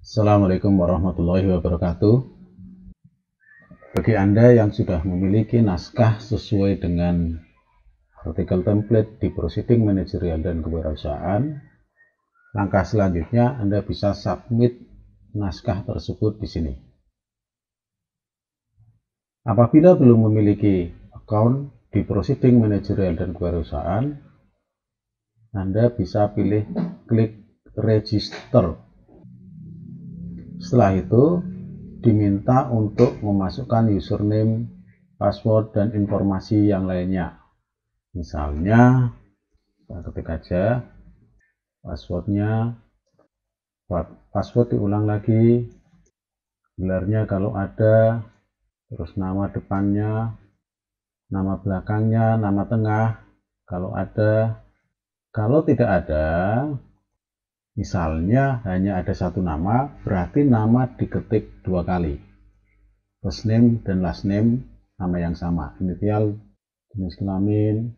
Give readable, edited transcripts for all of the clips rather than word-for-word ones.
Assalamualaikum warahmatullahi wabarakatuh. Bagi Anda yang sudah memiliki naskah sesuai dengan artikel template di Proceeding Manajerial dan Kewirausahaan, langkah selanjutnya Anda bisa submit naskah tersebut di sini. Apabila belum memiliki account di Proceeding Manajerial dan Kewirausahaan, Anda bisa pilih klik register. Setelah itu diminta untuk memasukkan username, password, dan informasi yang lainnya. Misalnya, kita ketik aja passwordnya, password diulang lagi, gelarnya kalau ada, terus nama depannya, nama belakangnya, nama tengah kalau ada. Kalau tidak ada, misalnya hanya ada satu nama, berarti nama diketik dua kali. First name dan last name nama yang sama, inisial, jenis kelamin,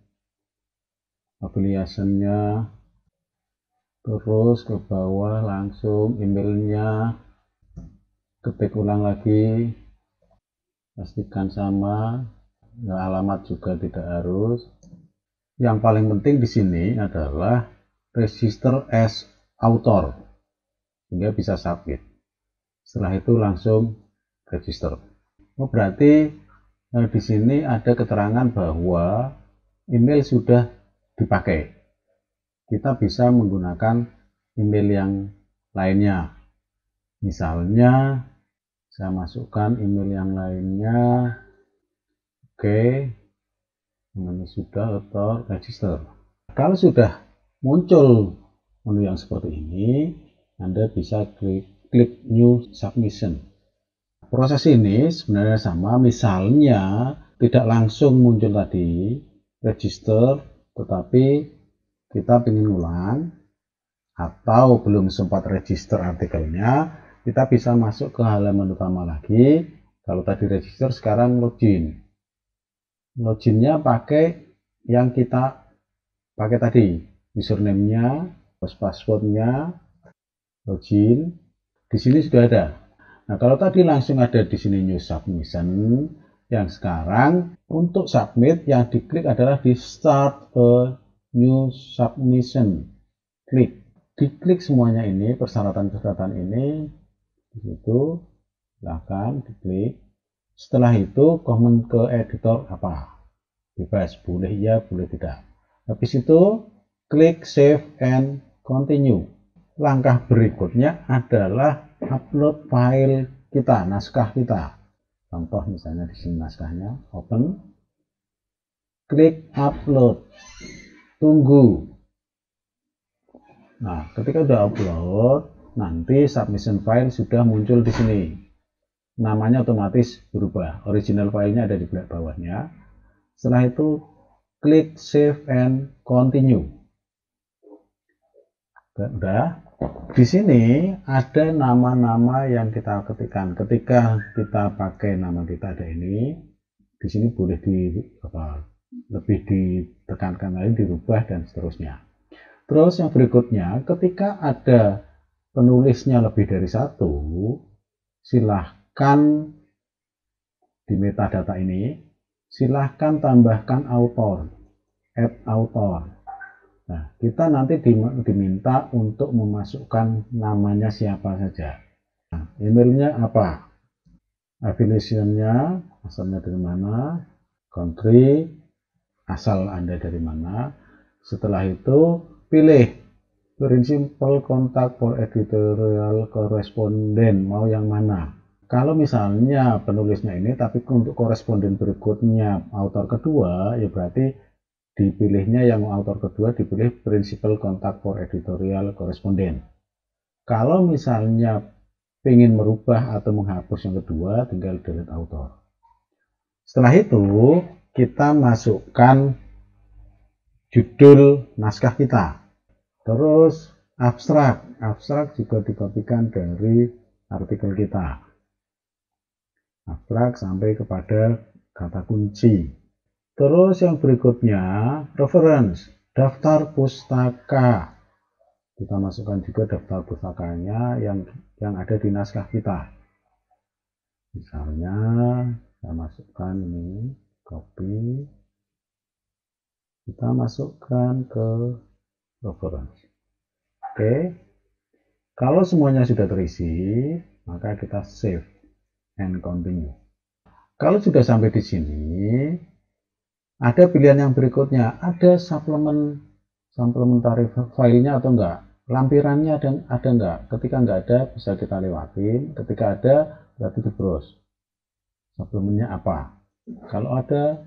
affiliation-nya, terus ke bawah langsung emailnya, ketik ulang lagi, pastikan sama, alamat juga tidak harus. Yang paling penting di sini adalah register as author, sehingga bisa submit. Setelah itu langsung register. Berarti di sini ada keterangan bahwa email sudah dipakai. Kita bisa menggunakan email yang lainnya. Misalnya saya masukkan email yang lainnya. Oke, ini sudah author register. Kalau sudah muncul menu yang seperti ini, Anda bisa klik new submission. Proses ini sebenarnya sama, misalnya tidak langsung muncul tadi register, tetapi kita ingin ulang atau belum sempat register artikelnya, kita bisa masuk ke halaman utama lagi. Kalau tadi register, sekarang login. Loginnya pakai yang kita pakai tadi, username-nya, password-nya, login. Di sini sudah ada. Nah, kalau tadi langsung ada di sini new submission, yang sekarang untuk submit yang diklik adalah di start a new submission. Diklik semuanya ini, persyaratan-persyaratan ini, di situ, silahkan diklik. Setelah itu komen ke editor apa? Bebas, boleh iya, boleh tidak. Habis itu klik save and continue. Langkah berikutnya adalah upload file kita, naskah kita. Contoh misalnya di sini naskahnya, open, klik upload, tunggu. Nah, ketika sudah upload, nanti submission file sudah muncul di sini. Namanya otomatis berubah. Original filenya ada di bawahnya. Setelah itu klik save and continue. Udah. Di sini ada nama-nama yang kita ketikkan. Ketika kita pakai nama kita ada ini, di sini boleh lebih ditekankan lagi, dirubah dan seterusnya. Terus yang berikutnya, ketika ada penulisnya lebih dari satu, silahkan di metadata ini, silahkan tambahkan author, add author. Nah, kita nanti diminta untuk memasukkan namanya siapa saja. Nah, emailnya apa? Affiliation-nya, asalnya dari mana? Country, asal Anda dari mana? Setelah itu, pilih principal contact for editorial correspondent, mau yang mana? Kalau misalnya penulisnya ini, tapi untuk koresponden berikutnya author kedua, ya berarti dipilihnya yang author kedua, dipilih principal contact for editorial correspondent. Kalau misalnya ingin merubah atau menghapus yang kedua, tinggal delete author. Setelah itu kita masukkan judul naskah kita, terus abstrak juga dikopikan dari artikel kita, abstrak sampai kepada kata kunci. Terus yang berikutnya reference, daftar pustaka. Kita masukkan juga daftar pusakanya yang ada di naskah kita. Misalnya saya masukkan ini, copy, kita masukkan ke reference. Oke, kalau semuanya sudah terisi, maka kita save and continue. Kalau sudah sampai di sini, ada pilihan yang berikutnya, ada supplementary filenya atau enggak, lampirannya ada enggak. Ketika enggak ada, bisa kita lewatin. Ketika ada, berarti di browse suplemennya apa. Kalau ada,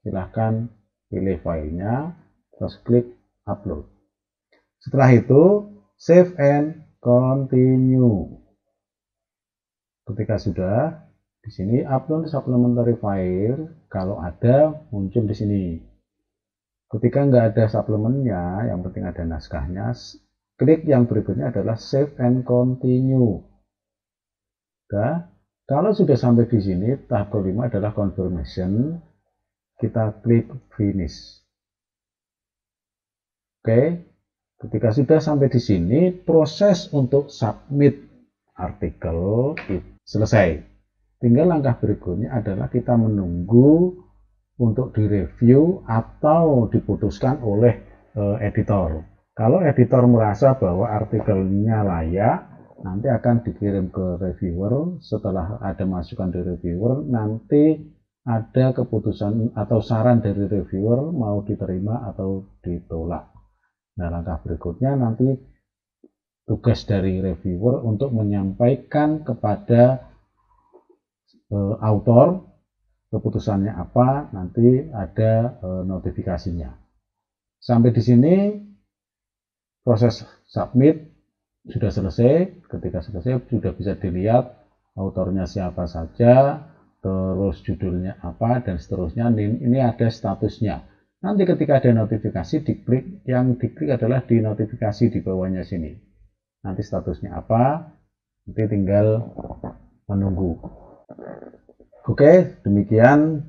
silahkan pilih filenya, terus klik upload. Setelah itu, save and continue. Ketika sudah, di sini upload supplementary file, kalau ada muncul di sini. Ketika nggak ada suplemennya, yang penting ada naskahnya, klik yang berikutnya adalah save and continue. Nah, kalau sudah sampai di sini, tahap kelima adalah confirmation. Kita klik finish. Oke, ketika sudah sampai di sini, proses untuk submit artikel selesai. Tinggal langkah berikutnya adalah kita menunggu untuk direview atau diputuskan oleh editor. Kalau editor merasa bahwa artikelnya layak, nanti akan dikirim ke reviewer. Setelah ada masukan dari reviewer, nanti ada keputusan atau saran dari reviewer mau diterima atau ditolak. Nah, langkah berikutnya nanti tugas dari reviewer untuk menyampaikan kepada author keputusannya apa, nanti ada notifikasinya. Sampai di sini proses submit sudah selesai. Ketika selesai sudah bisa dilihat autornya siapa saja, terus judulnya apa, dan seterusnya. Ini ada statusnya. Nanti ketika ada notifikasi, diklik, yang diklik adalah di notifikasi di bawahnya sini. Nanti statusnya apa, nanti tinggal menunggu. Oke, demikian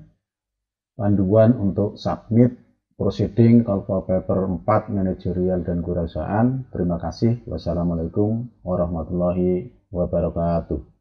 panduan untuk submit proceeding Canva paper 4 manajerial dan kewirausahaan. Terima kasih. Wassalamualaikum warahmatullahi wabarakatuh.